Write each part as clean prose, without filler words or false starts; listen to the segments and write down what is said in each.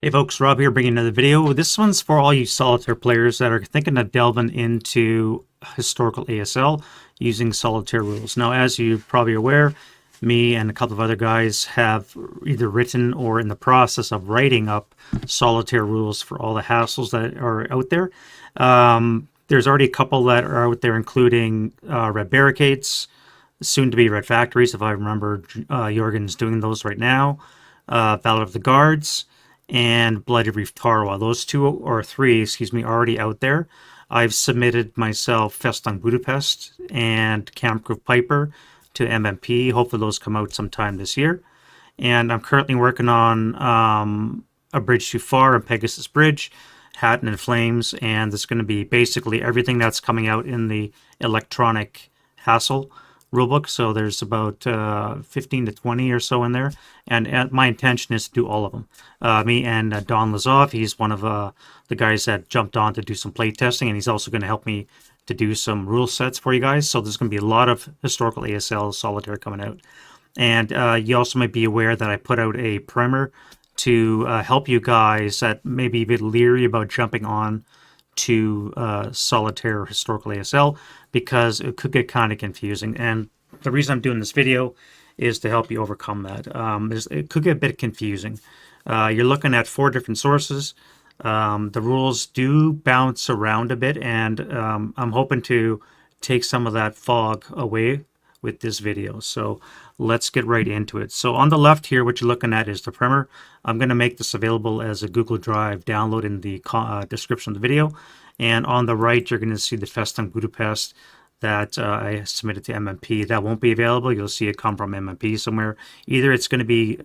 Hey folks, Rob here bringing another video. This one's for all you solitaire players that are thinking of delving into historical ASL using solitaire rules. Now, as you're probably aware, me and a couple of other guys have either written or in the process of writing up solitaire rules for all the hassles that are out there. There's already a couple that are out there, including Red Barricades, soon to be Red Factories, if I remember. Jorgen's doing those right now. Ballad of the Guards, and Bloody Reef Tarwa. Those two or three, excuse me, already out there. I've submitted myself Festung Budapest and Camp Groove Piper to MMP. Hopefully those come out sometime this year. And I'm currently working on A Bridge Too Far and Pegasus Bridge, Hatton and Flames, and this is going to be basically everything that's coming out in the electronic HASL rulebook. So there's about 15 to 20 or so in there, and my intention is to do all of them. Me and Don Lazov, he's one of the guys that jumped on to do some play testing, and he's also going to help me to do some rule sets for you guys. So there's going to be a lot of historical ASL solitaire coming out. And you also might be aware that I put out a primer to help you guys that may be a bit leery about jumping on to solitaire historical ASL, because it could get kind of confusing. And the reason I'm doing this video is to help you overcome that. It could get a bit confusing. You're looking at 4 different sources. The rules do bounce around a bit, and I'm hoping to take some of that fog away with this video. So let's get right into it. So on the left here, what you're looking at is the primer. I'm going to make this available as a Google Drive download in the description of the video. And on the right, you're going to see the Festung Budapest that I submitted to MMP. That won't be available. You'll see it come from MMP somewhere. Either it's going to be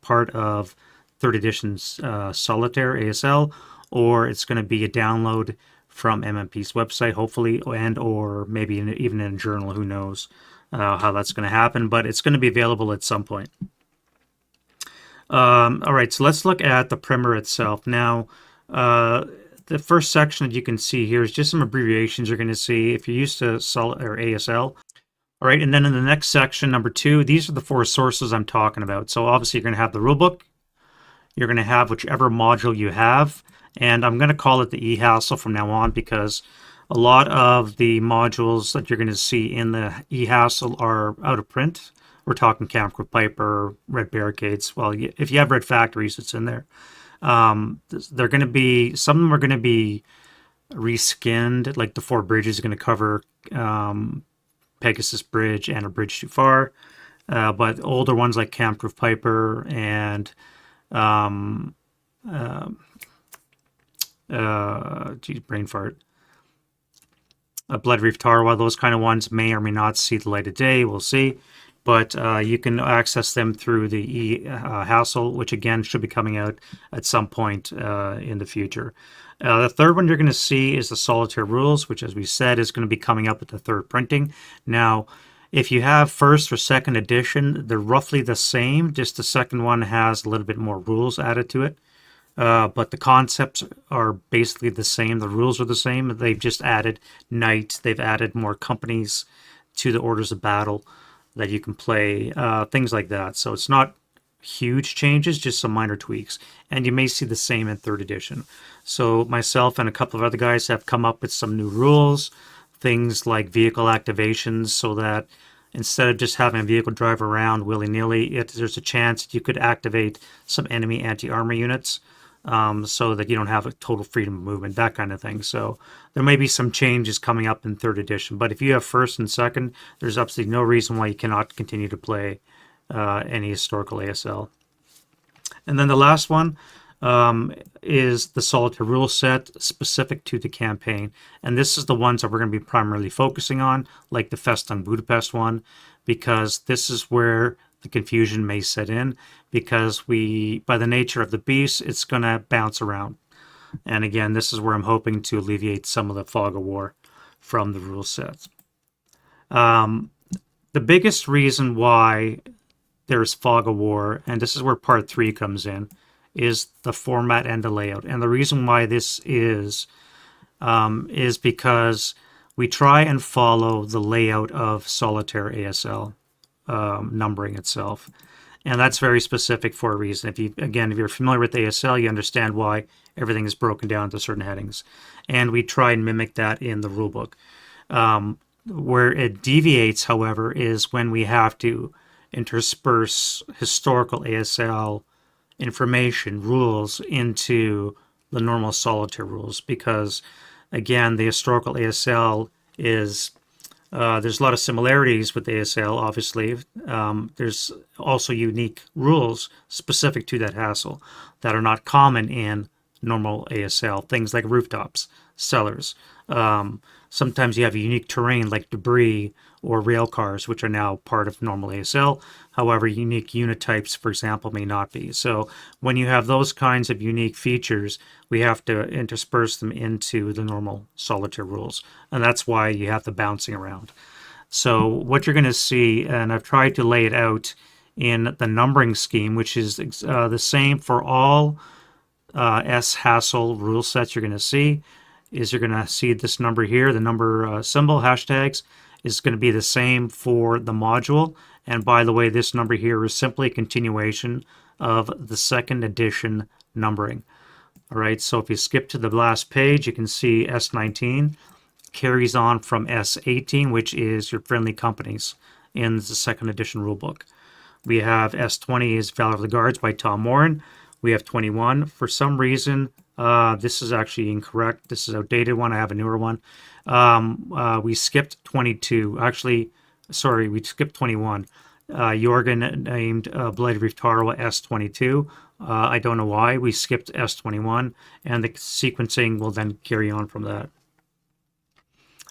part of 3rd edition's Solitaire ASL, or it's going to be a download from MMP's website, hopefully, and or maybe even in a journal. Who knows how that's going to happen, but it's going to be available at some point. All right, so let's look at the primer itself. Now, the first section that you can see here is just some abbreviations you're going to see if you're used to Solitaire ASL. All right, and then in the next section, number 2, these are the 4 sources I'm talking about. So obviously you're going to have the rulebook, you're going to have whichever module you have, and I'm going to call it the eHASL from now on, because a lot of the modules that you're going to see in the eHASL are out of print. We're talking Camp Groove Piper, Red Barricades. Well, if you have Red Factories, it's in there. They're going to be, some of them are going to be reskinned, like the 4 bridges are going to cover Pegasus Bridge and A Bridge Too Far. But older ones like Camp Groove Piper and brain fart. Blood Reef Tarwa, those kind of ones may or may not see the light of day. We'll see. But you can access them through the eHASL, which again should be coming out at some point in the future. The third one you're going to see is the Solitaire Rules, which, as we said, is going to be coming up with the 3rd printing. Now, if you have 1st or 2nd edition, they're roughly the same, just the 2nd one has a little bit more rules added to it. But the concepts are basically the same. The rules are the same. They've just added knights. They've added more companies to the orders of battle that you can play, things like that. So it's not huge changes, just some minor tweaks. And you may see the same in 3rd edition. So myself and a couple of other guys have come up with some new rules, things like vehicle activations, so that instead of just having a vehicle drive around willy-nilly, there's a chance that you could activate some enemy anti-armor units, so that you don't have a total freedom of movement, that kind of thing. So there may be some changes coming up in 3rd edition, but if you have 1st and 2nd, there's absolutely no reason why you cannot continue to play any historical ASL. And then the last one is the Solitaire rule set specific to the campaign. And this is the ones that we're going to be primarily focusing on, like the Festung Budapest one, because this is where the confusion may set in, because by the nature of the beast, it's going to bounce around. And again, this is where I'm hoping to alleviate some of the fog of war from the rule sets. The biggest reason why there's fog of war, and this is where part 3 comes in, is the format and the layout. And the reason why this is because we try and follow the layout of Solitaire ASL numbering itself. And that's very specific for a reason. If you're familiar with ASL, you understand why everything is broken down into certain headings. And we try and mimic that in the rulebook. Where it deviates, however, is when we have to intersperse historical ASL information, rules, into the normal solitaire rules. Because, again, the historical ASL is there's a lot of similarities with ASL, obviously. There's also unique rules specific to that HASL that are not common in normal ASL. Things like rooftops, cellars. Sometimes you have unique terrain like debris or rail cars, which are now part of normal ASL. However, unique unit types, for example, may not be. So when you have those kinds of unique features, we have to intersperse them into the normal solitaire rules. And that's why you have the bouncing around. So what you're going to see, and I've tried to lay it out in the numbering scheme, which is the same for all sHASL rule sets you're going to see, is you're going to see this number here, the number symbol, hashtags, is going to be the same for the module. And by the way, this number here is simply a continuation of the second edition numbering. All right, so if you skip to the last page, you can see S19 carries on from S18, which is your friendly companies in the second edition rulebook. We have S20 is Valor of the Guards by Tom Warren. We have 21. For some reason, this is actually incorrect. This is an outdated one. I have a newer one. We skipped 22. Actually, sorry, we skipped 21. Jorgen named Blighted Reef Tarawa S22. I don't know why. We skipped S21, and the sequencing will then carry on from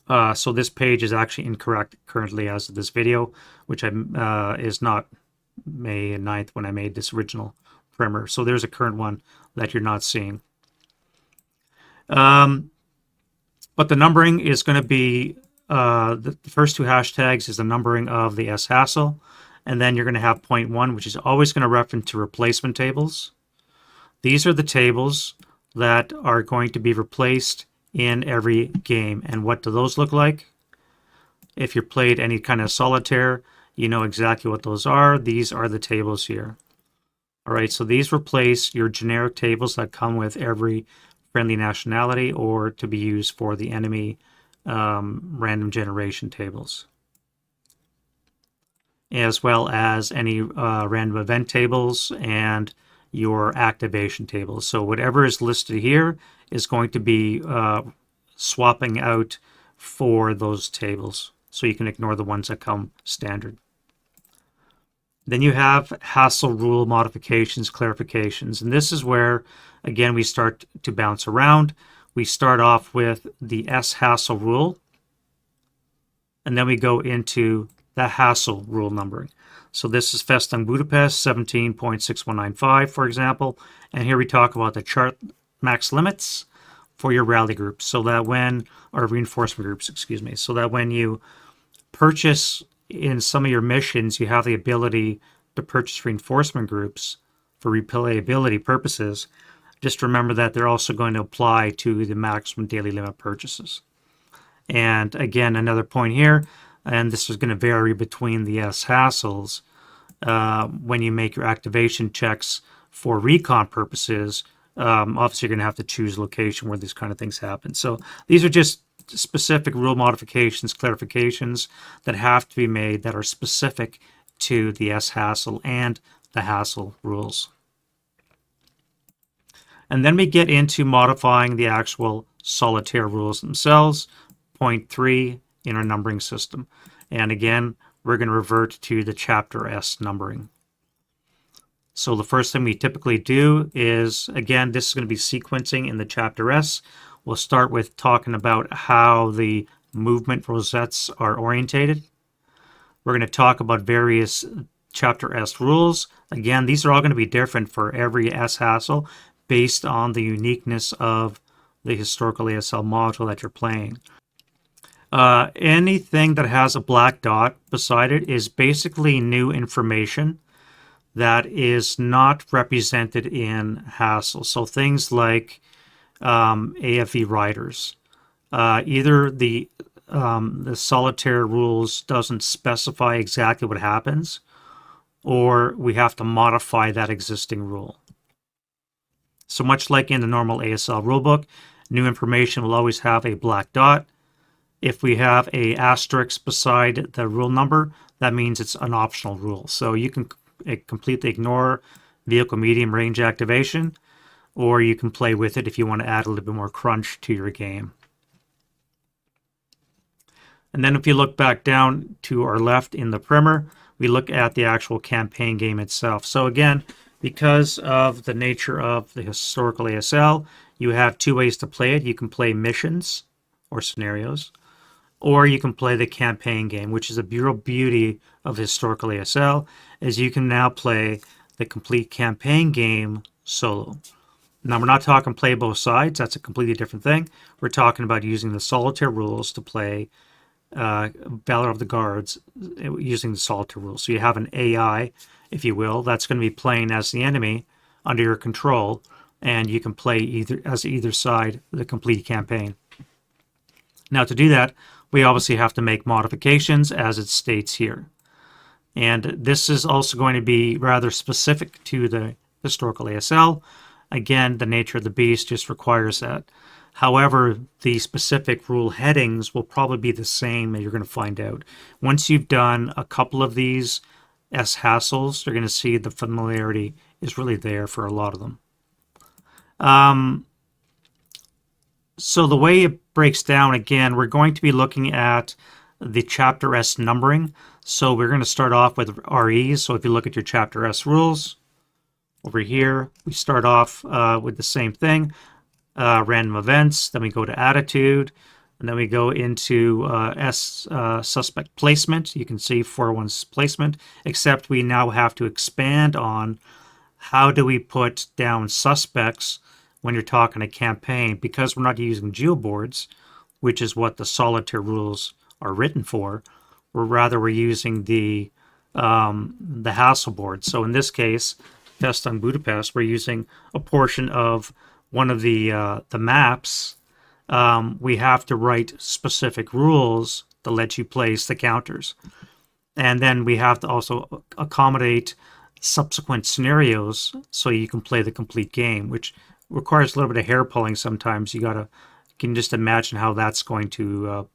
that. So this page is actually incorrect currently as of this video, which is not May 9th when I made this original primer. So there's a current one that you're not seeing. But the numbering is going to be, the first two hashtags is the numbering of the sHASL, and then you're going to have point 1, which is always going to reference to replacement tables. These are the tables that are going to be replaced in every game. And what do those look like? If you played any kind of solitaire, you know exactly what those are. These are the tables here. All right, so these replace your generic tables that come with every friendly nationality or to be used for the enemy random generation tables, as well as any random event tables and your activation tables. So whatever is listed here is going to be swapping out for those tables. So you can ignore the ones that come standard. Then you have HASL rule modifications, clarifications. And this is where, again, we start to bounce around. We start off with the sHASL rule, and then we go into the HASL rule numbering. So this is Festung Budapest 17.6195, for example. And here we talk about the chart max limits for your rally groups, so that when, or reinforcement groups, excuse me, so that when you purchase in some of your missions, you have the ability to purchase reinforcement groups for replayability purposes. Just remember that they're also going to apply to the maximum daily limit purchases. And again, another point here, and this is going to vary between the sHASLs. When you make your activation checks for recon purposes, obviously you're going to have to choose location where these kind of things happen. So these are just specific rule modifications, clarifications that have to be made that are specific to the sHASL and the HASL rules. And then we get into modifying the actual solitaire rules themselves, point 3 in our numbering system. And again, we're going to revert to the chapter S numbering. So the first thing we typically do is, again, this is going to be sequencing in the chapter S. We'll start with talking about how the movement rosettes are orientated. We're going to talk about various chapter S rules. Again, these are all going to be different for every sHASL based on the uniqueness of the historical ASL module that you're playing. Anything that has a black dot beside it is basically new information that is not represented in HASL. So things like AFV riders. Either the solitaire rules doesn't specify exactly what happens, or we have to modify that existing rule. So much like in the normal ASL rulebook, new information will always have a black dot. If we have a asterisk beside the rule number, that means it's an optional rule. So you can completely ignore vehicle medium range activation, or you can play with it if you want to add a little bit more crunch to your game. And then if you look back down to our left in the primer, we look at the actual campaign game itself. So again, because of the nature of the historical ASL, you have two ways to play it. You can play missions or scenarios, or you can play the campaign game, which is a real beauty of the historical ASL, is you can now play the complete campaign game solo. Now, we're not talking play both sides. That's a completely different thing. We're talking about using the solitaire rules to play Valor of the Guards using the solitaire rules. So you have an AI, if you will, that's going to be playing as the enemy under your control, and you can play either side the complete campaign. Now, to do that, we obviously have to make modifications as it states here. And this is also going to be rather specific to the historical ASL. Again, the nature of the beast just requires that. However, the specific rule headings will probably be the same, and you're going to find out. Once you've done a couple of these sHASLs, you're going to see the familiarity is really there for a lot of them. So the way it breaks down, again, we're going to be looking at the Chapter S numbering. So we're going to start off with REs. So if you look at your Chapter S rules, over here, we start off with the same thing. Random events, then we go to attitude, and then we go into suspect placement. You can see 401's placement, except we now have to expand on how do we put down suspects when you're talking a campaign, because we're not using geoboards, which is what the solitaire rules are written for, or rather we're using the HASL board. So in this case, Test on Budapest, we're using a portion of one of the maps. We have to write specific rules to let you place the counters. And then we have to also accommodate subsequent scenarios so you can play the complete game, which requires a little bit of hair pulling sometimes. You can just imagine how that's going to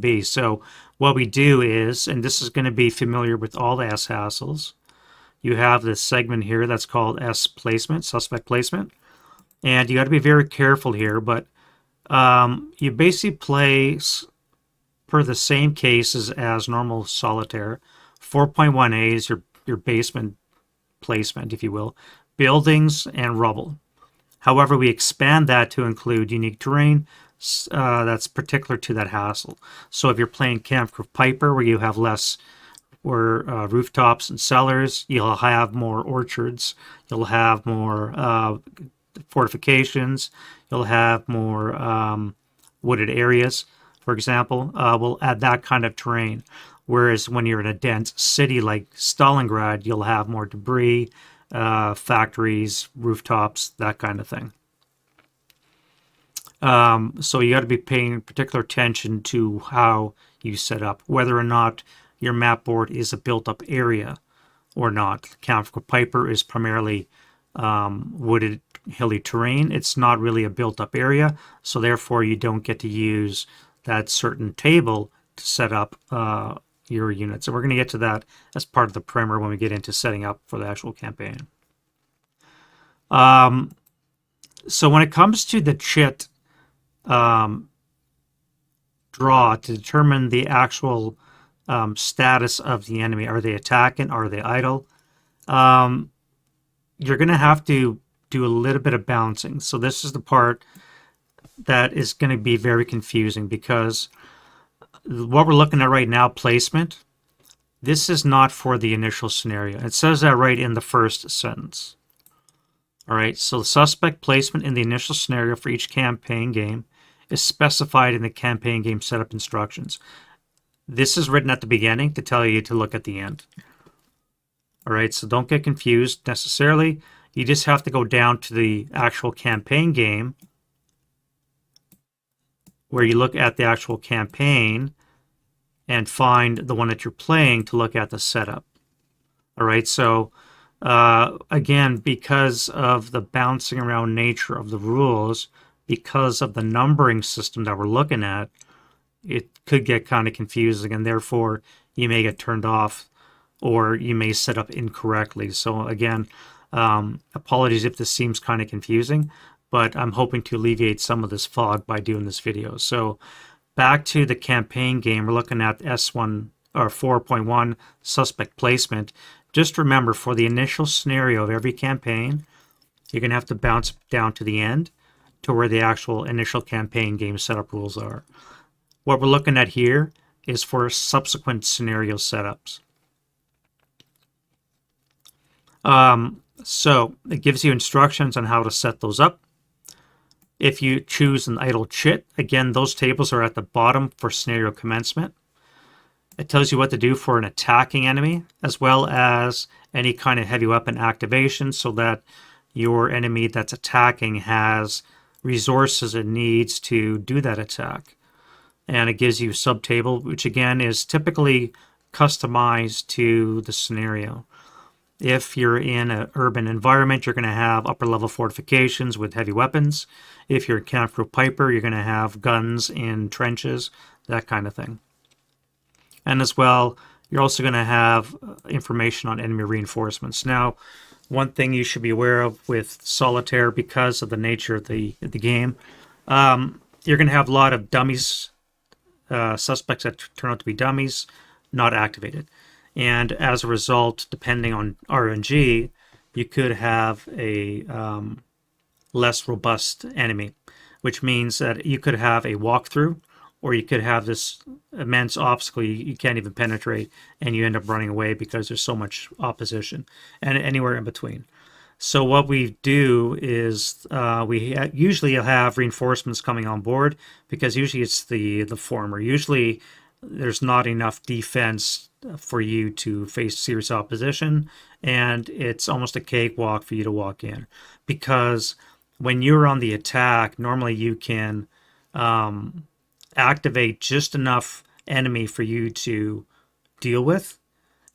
be. So what we do is, and this is going to be familiar with all the sHASLs, you have this segment here that's called S placement, suspect placement. And you got to be very careful here, but you basically play per the same cases as normal solitaire. 4.1a is your basement placement, if you will, buildings and rubble. However, we expand that to include unique terrain that's particular to that HASL. So if you're playing Camp Piper, where you have less rooftops and cellars, you'll have more orchards, you'll have more fortifications, you'll have more wooded areas, for example. We'll add that kind of terrain. Whereas when you're in a dense city like Stalingrad, you'll have more debris, factories, rooftops, that kind of thing. So you got to be paying particular attention to how you set up, whether or not your map board is a built-up area or not. Camp Piper is primarily wooded, hilly terrain. It's not really a built-up area, so therefore you don't get to use that certain table to set up your unit. So we're going to get to that as part of the primer when we get into setting up for the actual campaign. So when it comes to the chit draw to determine the actual status of the enemy, are they attacking, are they idle, you're going to have to do a little bit of balancing. So this is the part that is going to be very confusing, because what we're looking at right now, placement, this is not for the initial scenario. It says that right in the first sentence. All right, so the suspect placement in the initial scenario for each campaign game is specified in the campaign game setup instructions. This is written at the beginning to tell you to look at the end. All right, so don't get confused necessarily. You just have to go down to the actual campaign game where you look at the actual campaign and find the one that you're playing to look at the setup. All right, so again, because of the bouncing around nature of the rules, because of the numbering system that we're looking at, it could get kind of confusing, and therefore you may get turned off or you may set up incorrectly. So again, apologies if this seems kind of confusing, but I'm hoping to alleviate some of this fog by doing this video. So back to the campaign game, we're looking at S1 or 4.1 suspect placement. Just remember, for the initial scenario of every campaign, you're going to have to bounce down to the end to where the actual initial campaign game setup rules are. What we're looking at here is for subsequent scenario setups. So it gives you instructions on how to set those up. If you choose an idle chit, again, those tables are at the bottom for scenario commencement. It tells you what to do for an attacking enemy, as well as any kind of heavy weapon activation, so that your enemy that's attacking has resources it needs to do that attack. And it gives you a subtable, which again is typically customized to the scenario. If you're in an urban environment, you're going to have upper level fortifications with heavy weapons. If you're a Kampfgruppe Piper, you're going to have guns in trenches, that kind of thing. And as well, you're also going to have information on enemy reinforcements. Now, one thing you should be aware of with Solitaire, because of the nature of the game, you're going to have a lot of dummies, suspects that turn out to be dummies, not activated. And as a result, depending on RNG, you could have a less robust enemy, which means that you could have a walkthrough, or you could have this immense obstacle you can't even penetrate, and you end up running away because there's so much opposition, and anywhere in between. So what we do is we usually have reinforcements coming on board, because usually it's the former. Usually there's not enough defense for you to face serious opposition, and it's almost a cakewalk for you to walk in, because when you're on the attack, normally you can activate just enough enemy for you to deal with,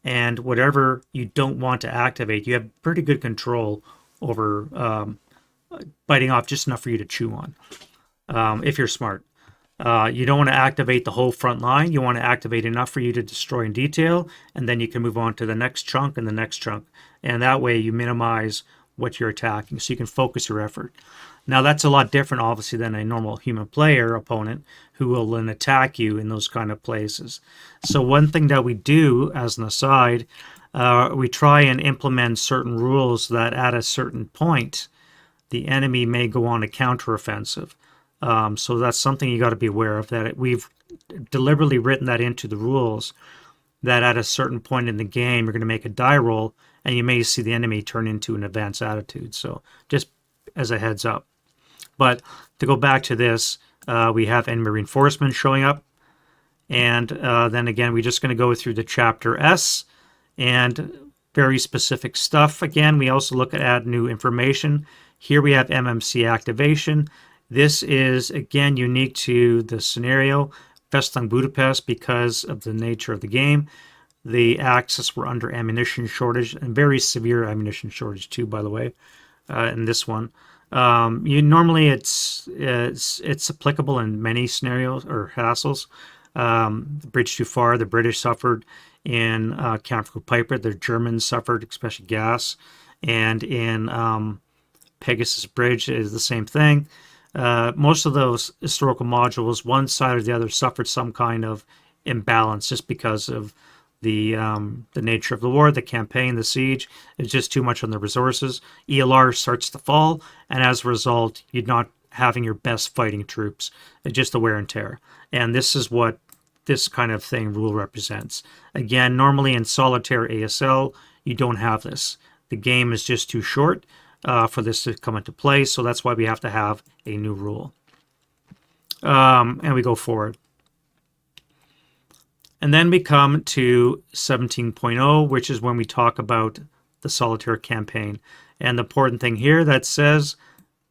and whatever you don't want to activate, you have pretty good control over biting off just enough for you to chew on, if you're smart. You don't want to activate the whole front line. You want to activate enough for you to destroy in detail, and then you can move on to the next chunk and the next chunk. And that way you minimize what you're attacking, so you can focus your effort. Now, that's a lot different, obviously, than a normal human player opponent who will then attack you in those kind of places. So one thing that we do, as an aside, we try and implement certain rules that at a certain point, the enemy may go on a counteroffensive. So that's something you got to be aware of, that we've deliberately written that into the rules, that at a certain point in the game, you're going to make a die roll, and you may see the enemy turn into an advanced attitude. So just as a heads up. But to go back to this, we have enemy reinforcements showing up. And then again, we're just going to go through the chapter S and very specific stuff. Again, we also look at add new information. Here we have MMC activation. This is, again, unique to the scenario. Festung Budapest, because of the nature of the game, the Axis were under ammunition shortage, and very severe ammunition shortage too, by the way, in this one. Normally it's applicable in many scenarios or hassles. The bridge too far, the British suffered. In Kampfgruppe Piper, the Germans suffered, especially gas. And in Pegasus Bridge is the same thing. Most of those historical modules, one side or the other, suffered some kind of imbalance just because of the nature of the war, the campaign, the siege. It's just too much on the resources. ELR starts to fall, and as a result, you're not having your best fighting troops. It's just the wear and tear. And this is what this kind of thing rule represents. Again, normally in Solitaire ASL, you don't have this. The game is just too short for this to come into play, so that's why we have to have a new rule. And we go forward. And then we come to 17.0, which is when we talk about the Solitaire campaign. And the important thing here that says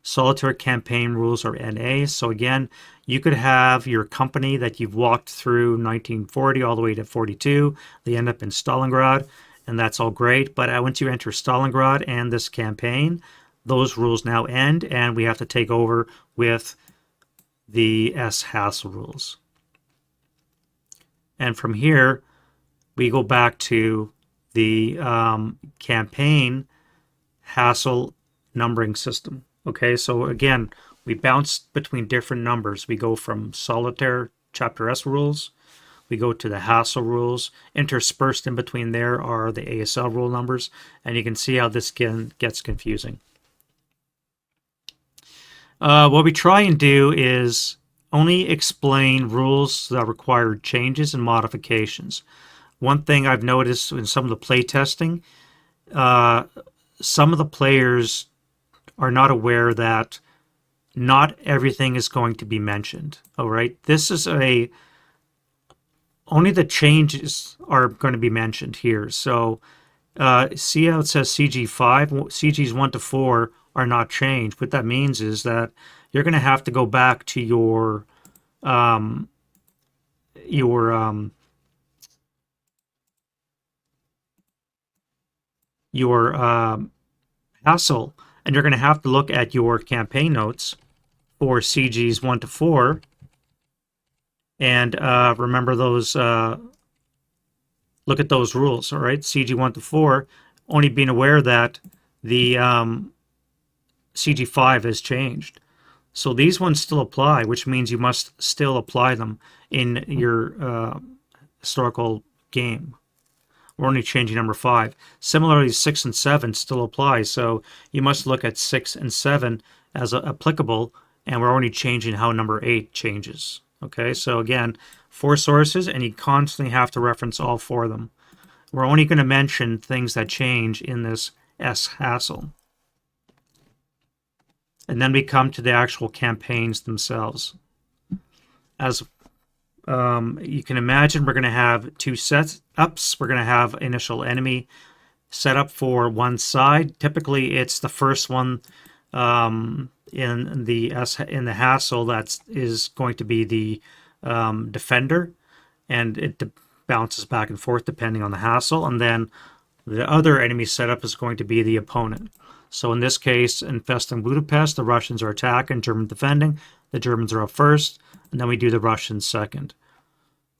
Solitaire campaign rules are NA. So again, you could have your company that you've walked through 1940 all the way to 42. They end up in Stalingrad. and that's all great. But once you enter Stalingrad and this campaign, those rules now end, and we have to take over with the sHASL rules. And from here, we go back to the campaign HASL numbering system. Okay, so again, we bounce between different numbers. We go from Solitaire Chapter S rules, we go to the HASL rules. Interspersed in between there are the ASL rule numbers, and you can see how this gets confusing. What we try and do is only explain rules that require changes and modifications. One thing I've noticed in some of the play testing, some of the players are not aware that not everything is going to be mentioned. All right, this is only the changes are going to be mentioned here. So see how it says CG5, CGs 1 to 4 are not changed. What that means is that you're going to have to go back to your HASL, and you're going to have to look at your campaign notes for CGs 1 to 4 and remember those, look at those rules. All right, CG 1 to 4, only being aware that the CG5 has changed. So these ones still apply, which means you must still apply them in your historical game. We're only changing number 5. Similarly, 6 and 7 still apply, so you must look at 6 and 7 as applicable, and we're only changing how number 8 changes. Okay, so again, 4 sources, and you constantly have to reference all 4 of them. We're only going to mention things that change in this sHASL. And then we come to the actual campaigns themselves. As you can imagine, we're going to have 2 setups. We're going to have initial enemy set up for one side. Typically, it's the first one in the HASL that is going to be the defender, and it bounces back and forth depending on the HASL. And then the other enemy setup is going to be the opponent. So in this case, in Festung Budapest, the Russians are attacking, German defending. The Germans are up first, and then we do the Russians second.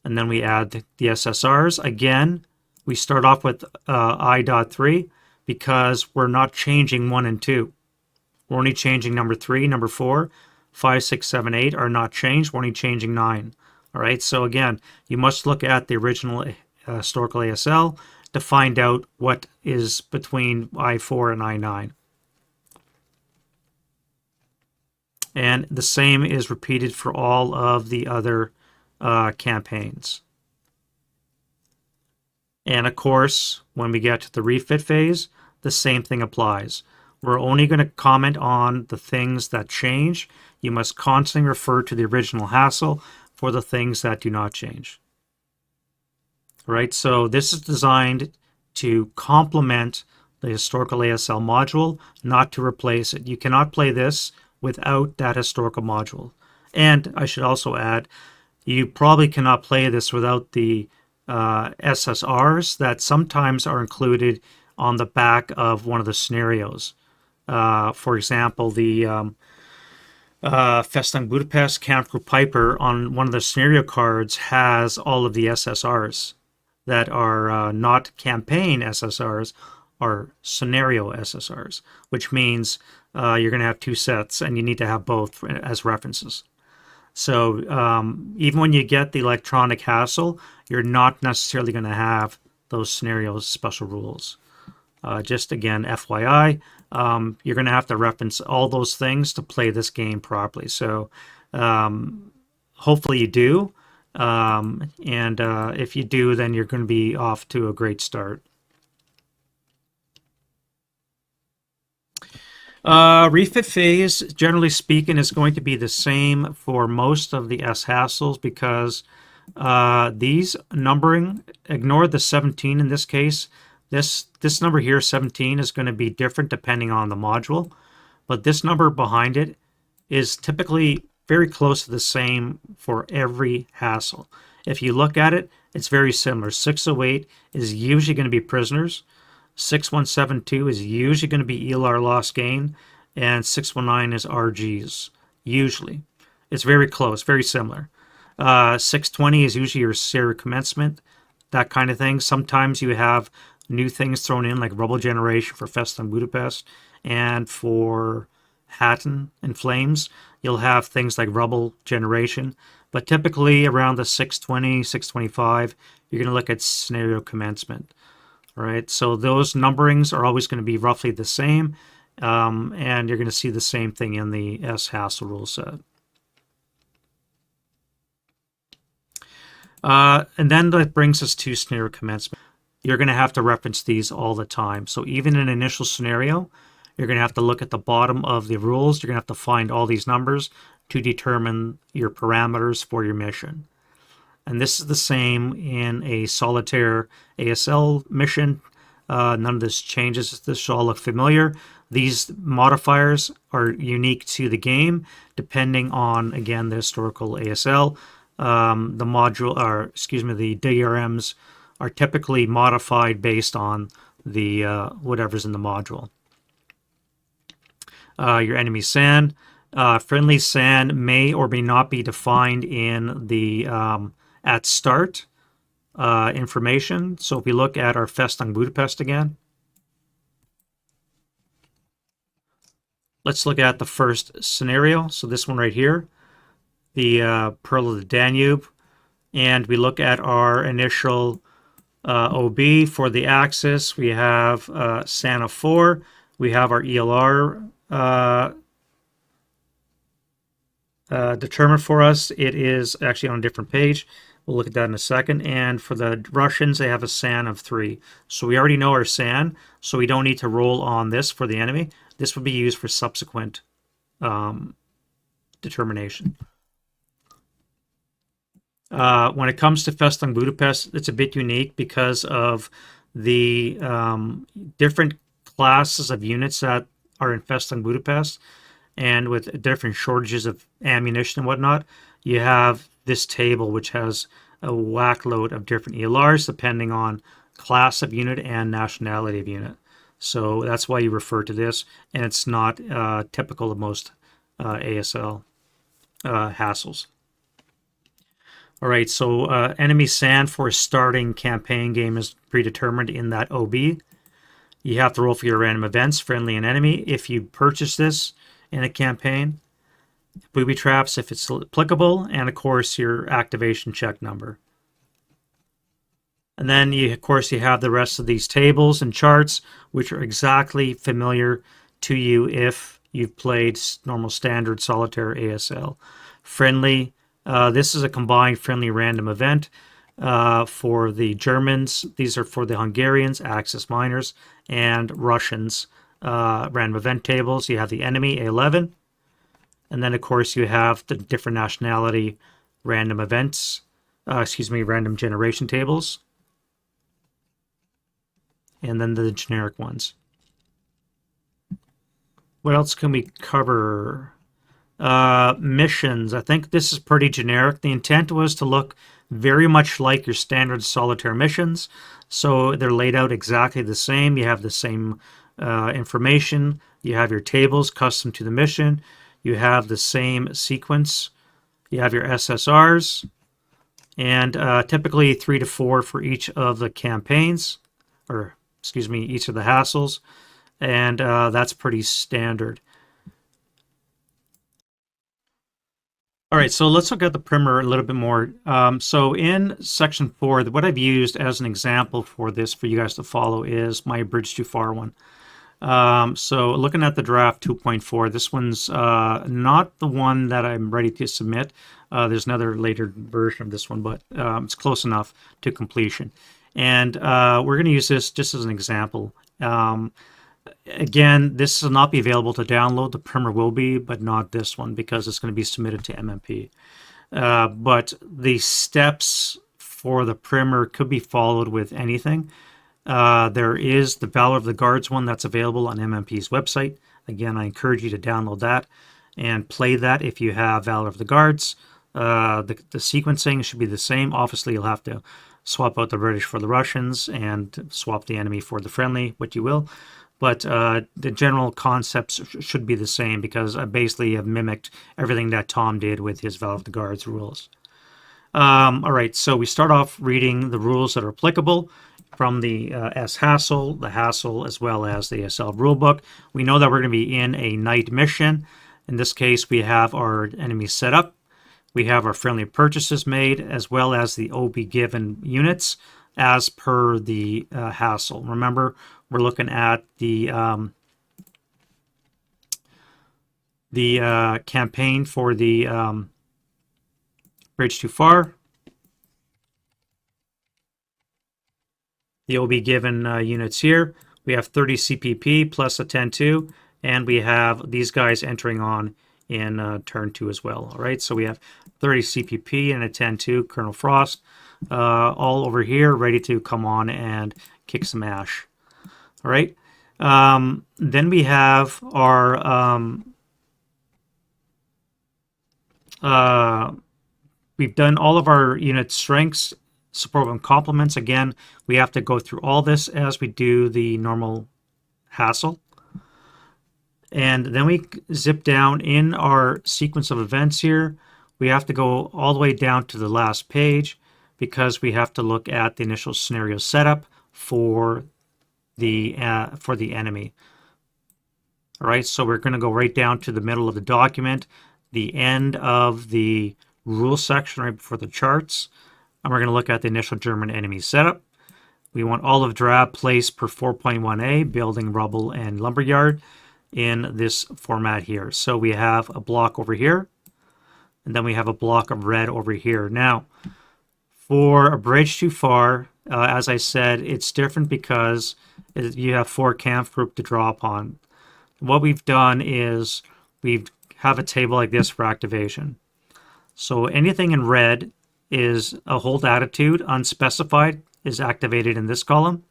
And then we add the SSRs. Again, we start off with I.3 because we're not changing 1 and 2. We're only changing number 3, number 4, 5, 6, 7, 8 are not changed. We're only changing 9. All right, so again, you must look at the original historical ASL to find out what is between I4 and I9. And the same is repeated for all of the other campaigns. And of course, when we get to the refit phase, the same thing applies. We're only going to comment on the things that change. You must constantly refer to the original HASL for the things that do not change. Right, so this is designed to complement the historical ASL module, not to replace it. You cannot play this without that historical module. And I should also add, you probably cannot play this without the SSRs that sometimes are included on the back of one of the scenarios. For example, the Festung Budapest Kampfgruppe Piper on one of the scenario cards has all of the SSRs that are not campaign SSRs, are scenario SSRs, which means you're going to have 2 sets and you need to have both as references. So even when you get the electronic HASL, you're not necessarily going to have those scenarios special rules. Just again, FYI, you're going to have to reference all those things to play this game properly. So hopefully you do. And if you do, then you're going to be off to a great start. Refit phase, generally speaking, is going to be the same for most of the sHASLs because these numbering, ignore the 17 in this case. This number here, 17, is going to be different depending on the module, but this number behind it is typically very close to the same for every HASL. if you look at it, it's very similar. 608 is usually going to be prisoners. 6172 is usually going to be ELR loss gain, and 619 is RGs, usually. It's very close, very similar. 620 is usually your serial commencement, that kind of thing. Sometimes you have new things thrown in, like rubble generation for Festung Budapest, and for Hatton and Flames, you'll have things like rubble generation. But typically around the 620, 625, you're going to look at scenario commencement. All right, so those numberings are always going to be roughly the same, and you're going to see the same thing in the sHASL rule set. And then that brings us to scenario commencement. You're going to have to reference these all the time. So even in an initial scenario, you're going to have to look at the bottom of the rules. You're going to have to find all these numbers to determine your parameters for your mission. And this is the same in a Solitaire ASL mission. None of this changes. This should all look familiar. These modifiers are unique to the game, depending on, again, the historical ASL. The module, or excuse me, the DRMs are typically modified based on the whatever's in the module. Your enemy SAN. Friendly SAN may or may not be defined in the at start information. So if we look at our Festung Budapest again, let's look at the first scenario. So this one right here, the Pearl of the Danube, and we look at our initial OB for the axis. We have SAN of 4. We have our ELR determined for us. It is actually on a different page. We'll look at that in a second. And for the Russians, they have a SAN of 3. So we already know our SAN, so we don't need to roll on this for the enemy. This would be used for subsequent determination. When it comes to Festung Budapest, it's a bit unique because of the different classes of units that are in Festung Budapest, and with different shortages of ammunition and whatnot. You have this table which has a whack load of different ELRs depending on class of unit and nationality of unit. So that's why you refer to this, and it's not typical of most ASL HASLs. All right, so enemy SAN for a starting campaign game is predetermined in that OB. You have to roll for your random events, friendly and enemy, if you purchase this in a campaign. Booby traps if it's applicable, and of course your activation check number. And then of course you have the rest of these tables and charts, which are exactly familiar to you if you've played normal standard Solitaire ASL. Friendly, this is a combined friendly random event for the Germans. These are for the Hungarians, Axis minors, and Russians. Random event tables. You have the enemy, A11. And then, of course, you have the different nationality random events, random generation tables. And then the generic ones. What else can we cover? Missions. I think this is pretty generic. The intent was to look very much like your standard Solitaire missions. So they're laid out exactly the same. You have the same information. You have your tables custom to the mission. You have the same sequence. You have your SSRs, and typically 3 to 4 for each of the campaigns, or excuse me, each of the HASLs, and that's pretty standard. All right, so let's look at the primer a little bit more. So in section 4, what I've used as an example for this for you guys to follow is my Bridge Too Far one. So looking at the draft 2.4, this one's not the one that I'm ready to submit. There's another later version of this one, but it's close enough to completion. And we're going to use this just as an example. Again, this will not be available to download. The primer will be, but not this one because it's going to be submitted to MMP. But the steps for the primer could be followed with anything. There is the Valor of the Guards one that's available on MMP's website. Again, I encourage you to download that and play that if you have Valor of the Guards. The sequencing should be the same. Obviously, you'll have to swap out the British for the Russians and swap the enemy for the friendly, what you will. But the general concepts should be the same because I basically have mimicked everything that Tom did with his Battle of the Guards rules. All right, so we start off reading the rules that are applicable from the sHASL, the HASL, as well as the ASL rulebook. We know that we're going to be in a night mission. In this case, we have our enemy set up. We have our friendly purchases made, as well as the OB given units as per the HASL. Remember, we're looking at the campaign for the bridge too far. The OB given units here. We have 30 CPP plus a 10-2, and we have these guys entering on in turn 2 as well. All right, so we have 30 CPP and a 10-2, Colonel Frost, all over here, ready to come on and kick some ash. All right, then we have our we've done all of our unit strengths, support and complements. Again, we have to go through all this as we do the normal HASL. And then we zip down in our sequence of events here. We have to go all the way down to the last page because we have to look at the initial scenario setup for the enemy. All right, so we're going to go right down to the middle of the document, the end of the rules section right before the charts, and we're going to look at the initial German enemy setup. We want all of drab placed per 4.1a, building, rubble, and lumberyard in this format here. So we have a block over here, and then we have a block of red over here. Now, for a bridge too far, as I said, it's different because you have 4 camp group to draw upon. What we've done is we have a table like this for activation. So anything in red is a hold attitude, unspecified, is activated in this column.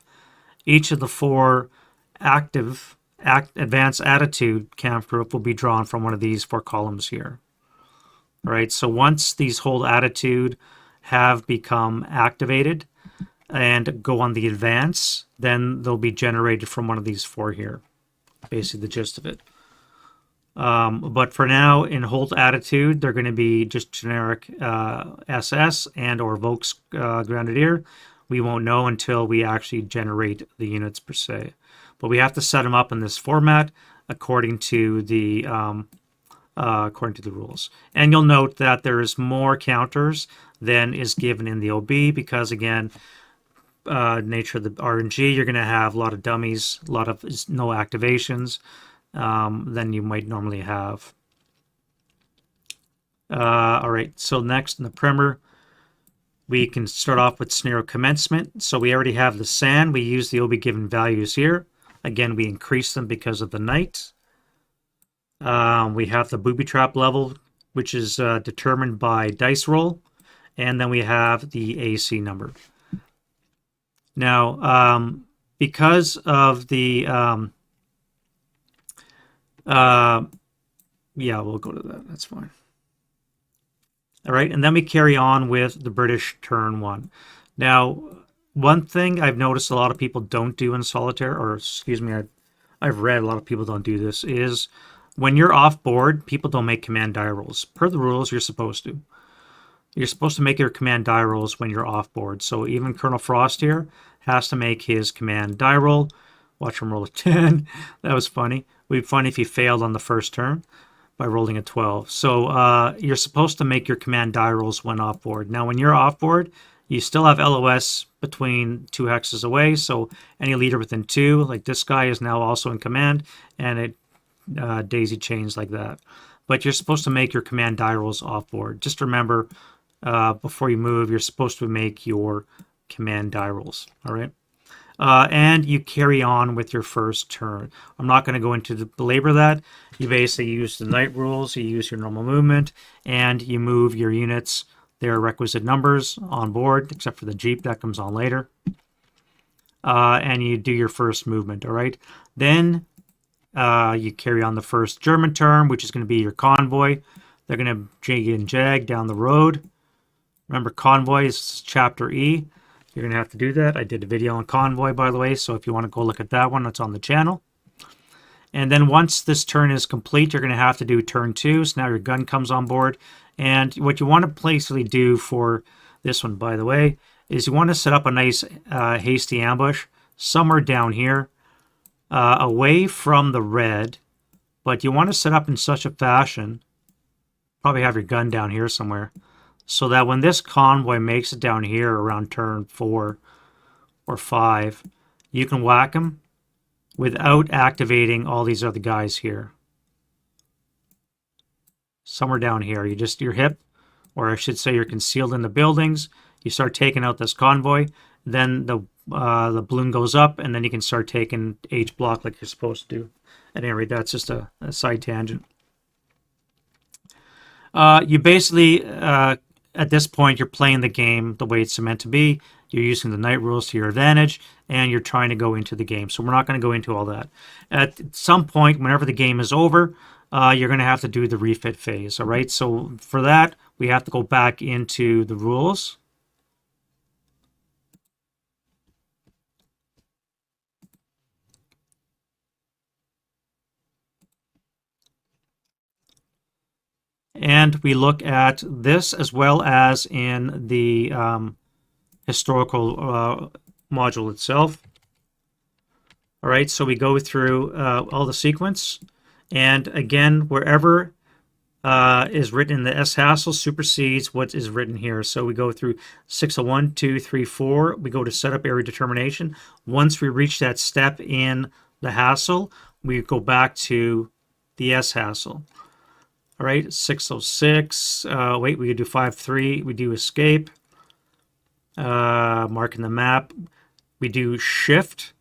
Each of the 4 active advanced attitude camp group will be drawn from one of these 4 columns here. All right, so once these hold attitude have become activated and go on the advance, then they'll be generated from one of these 4 here. Basically the gist of it. But for now, in hold attitude, they're going to be just generic SS and or Volks Grenadier. We won't know until we actually generate the units per se. But we have to set them up in this format according to the rules. And you'll note that there is more counters than is given in the OB because, again, nature of the RNG, you're going to have a lot of dummies, a lot of no activations than you might normally have. All right, so next in the primer, we can start off with scenario commencement. So we already have the SAN. We use the OB given values here. Again, we increase them because of the night. We have the booby trap level, which is determined by dice roll. And then we have the AC number. Now, because of the... yeah, we'll go to that. That's fine. All right, and then we carry on with the British turn 1. Now, one thing I've noticed a lot of people don't do in Solitaire, or excuse me, I've read a lot of people don't do this, is when you're off board, people don't make command die rolls. Per the rules, you're supposed to. You're supposed to make your command die rolls when you're off board. So even Colonel Frost here has to make his command die roll. Watch him roll a 10. That was funny. It would be funny if he failed on the first turn by rolling a 12. So you're supposed to make your command die rolls when off board. Now, when you're off board, you still have LOS between 2 hexes away. So any leader within 2, like this guy, is now also in command, and it daisy chains like that. But you're supposed to make your command die rolls off board. Just remember, before you move, you're supposed to make your command die rolls. All right. And you carry on with your first turn. I'm not going to go into belabor that. You basically use the night rules, you use your normal movement, and you move your units, their requisite numbers on board, except for the Jeep that comes on later. And you do your first movement, all right? Then you carry on the first German turn, which is going to be your convoy. They're going to jig and jag down the road. Remember, convoy is chapter E. You're going to have to do that. I did a video on convoy, by the way, so if you want to go look at that one, it's on the channel. And then once this turn is complete, you're going to have to do turn 2. So now your gun comes on board. And what you want to basically do for this one, by the way, is you want to set up a nice hasty ambush somewhere down here, away from the red. But you want to set up in such a fashion, probably have your gun down here somewhere, so that when this convoy makes it down here around turn 4 or 5, you can whack them without activating all these other guys here. Somewhere down here, you're hip, or I should say you're concealed in the buildings. You start taking out this convoy, then the balloon goes up, and then you can start taking H block like you're supposed to do. At any rate, that's just a side tangent. You basically, at this point, you're playing the game the way it's meant to be. You're using the night rules to your advantage, and you're trying to go into the game. So we're not going to go into all that. At some point, whenever the game is over, you're going to have to do the refit phase. All right. So for that, we have to go back into the rules. And we look at this as well as in the historical module itself. All right, so we go through all the sequence. And again, wherever is written in the sHASL supersedes what is written here. So we go through 601, 2, 3, 4. We go to setup area determination. Once we reach that step in the HASL, we go back to the sHASL. All right, 606. Wait, we could do 5.3. We do escape. Marking the map. We do shift.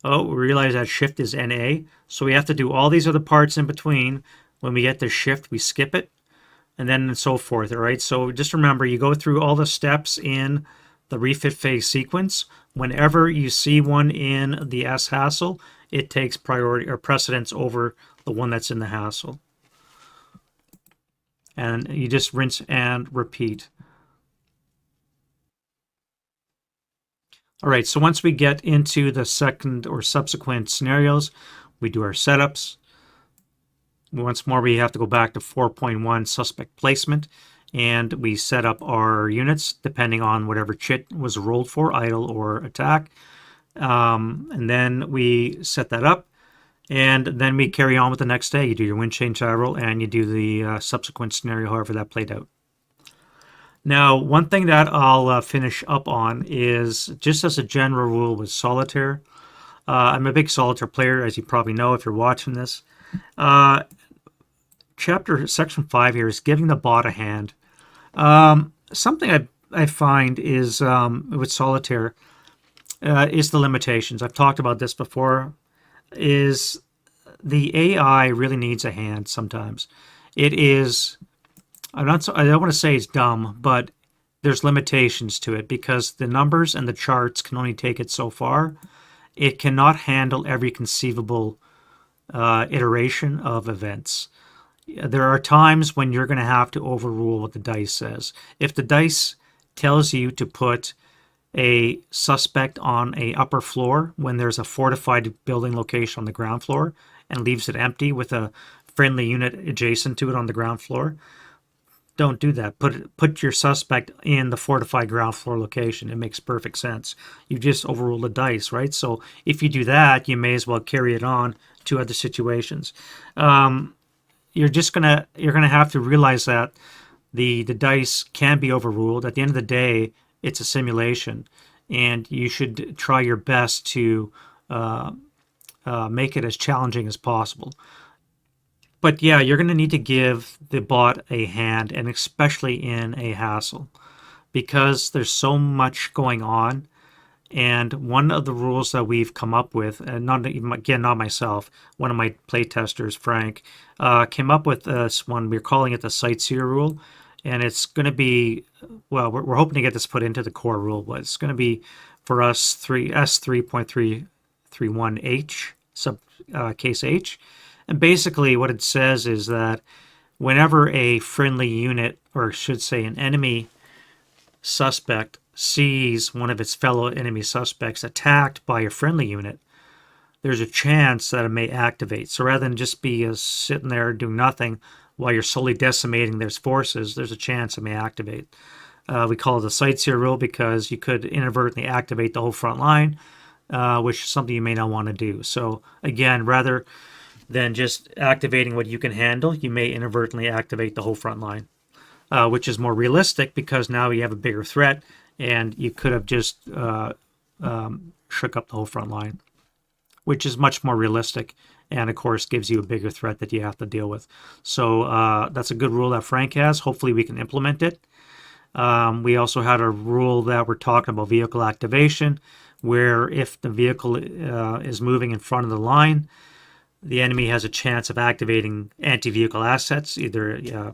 Oh, we realize that shift is NA. So we have to do all these other parts in between. When we get to shift, we skip it. And then so forth. All right, so just remember, you go through all the steps in the refit phase sequence. Whenever you see one in the sHASL, it takes priority or precedence over the one that's in the HASL. And you just rinse and repeat. All right, so once we get into the second or subsequent scenarios, we do our setups. Once more, we have to go back to 4.1 suspect placement, and we set up our units depending on whatever chit was rolled for, idle or attack. And then we set that up. And then we carry on with the next day. You do your wind chain roll, and you do the subsequent scenario, however that played out. Now, one thing that I'll finish up on is just as a general rule with Solitaire. I'm a big Solitaire player, as you probably know if you're watching this. Section 5 here is giving the bot a hand. Something I find is with Solitaire is the limitations. I've talked about this before. Is the AI really needs a hand sometimes. It is, I don't want to say it's dumb, but there's limitations to it because the numbers and the charts can only take it so far. It cannot handle every conceivable iteration of events. There are times when you're going to have to overrule what the dice says. If the dice tells you to put a suspect on a upper floor when there's a fortified building location on the ground floor and leaves it empty with a friendly unit adjacent to it on the ground floor, don't do that. Put your suspect in the fortified ground floor location. It makes perfect sense. You just overrule the dice, right? So if you do that, you may as well carry it on to other situations. You're gonna have to realize that the dice can be overruled. At the end of the day, it's a simulation, and you should try your best to make it as challenging as possible. But yeah, you're going to need to give the bot a hand, and especially in a HASL, because there's so much going on. And one of the rules that we've come up with, and not myself, one of my playtesters, Frank, came up with this one. We're calling it the sightseer rule. And it's going to be, well, we're hoping to get this put into the core rule, but it's going to be for us S3.331H, case H. And basically what it says is that whenever a friendly unit, or I should say an enemy suspect, sees one of its fellow enemy suspects attacked by a friendly unit, there's a chance that it may activate. So rather than just be sitting there doing nothing while you're slowly decimating their forces, there's a chance it may activate. We call it the sightseer rule because you could inadvertently activate the whole front line, which is something you may not want to do. So again, rather than just activating what you can handle, you may inadvertently activate the whole front line, which is more realistic because now you have a bigger threat and you could have just shook up the whole front line, which is much more realistic and of course gives you a bigger threat that you have to deal with. So that's a good rule that Frank has. Hopefully we can implement it. We also had a rule that we're talking about vehicle activation, where if the vehicle is moving in front of the line, the enemy has a chance of activating anti-vehicle assets, either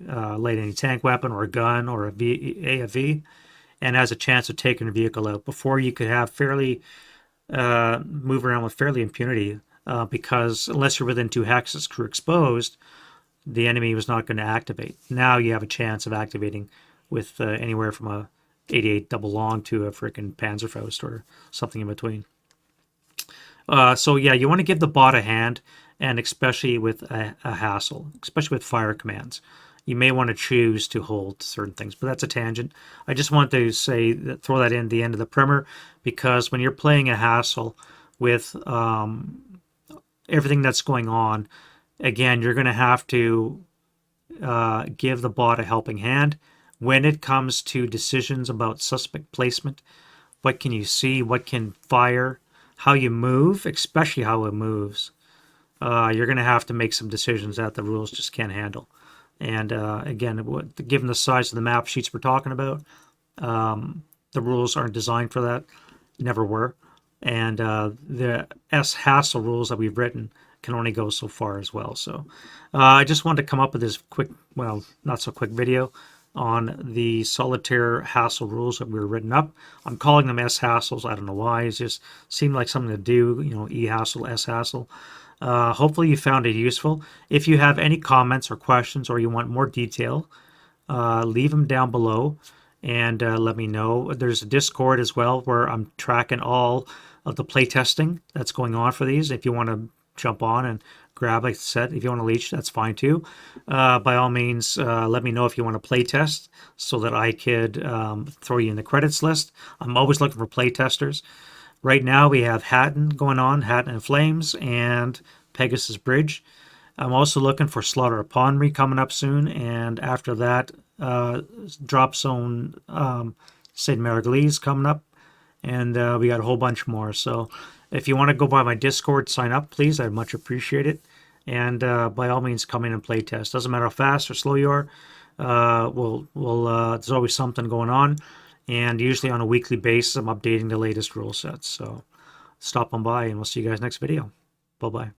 light anti-tank weapon or a gun or a AFV, and has a chance of taking the vehicle out before you could have fairly move around with fairly impunity, because unless you're within 2 hexes crew exposed, the enemy was not going to activate. Now you have a chance of activating with anywhere from a 88 double long to a freaking Panzerfaust or something in between. So yeah, you want to give the bot a hand, and especially with a HASL, especially with fire commands. You may want to choose to hold certain things, but that's a tangent. I just want to say that, throw that in the end of the primer, because when you're playing a HASL with everything that's going on, again, you're going to have to give the bot a helping hand when it comes to decisions about suspect placement. What can you see? What can fire? How you move, especially how it moves. You're going to have to make some decisions that the rules just can't handle. And again, given the size of the map sheets we're talking about, the rules aren't designed for that, never were. And the sHASL rules that we've written can only go so far as well. So I just wanted to come up with this quick, well, not so quick video on the Solitaire HASL rules that were written up. I'm calling them sHASLs. I don't know why. It just seemed like something to do, you know, eHASL, sHASL. Hopefully you found it useful. If you have any comments or questions or you want more detail, leave them down below and let me know. There's a Discord as well where I'm tracking all of the playtesting that's going on for these. If you want to jump on and grab a set, if you want to leech, that's fine too. By all means, let me know if you want to playtest so that I could throw you in the credits list. I'm always looking for playtesters. Right now we have Hatton going on, Hatton and Flames, and Pegasus Bridge. I'm also looking for Slaughter Upon Me coming up soon, and after that, Drop Zone St. Mariglis coming up, and we got a whole bunch more. So if you want to go by my Discord, sign up, please. I'd much appreciate it. And by all means, come in and play test. Doesn't matter how fast or slow you are. There's always something going on. And usually on a weekly basis, I'm updating the latest rule sets. So stop on by, and we'll see you guys next video. Bye-bye.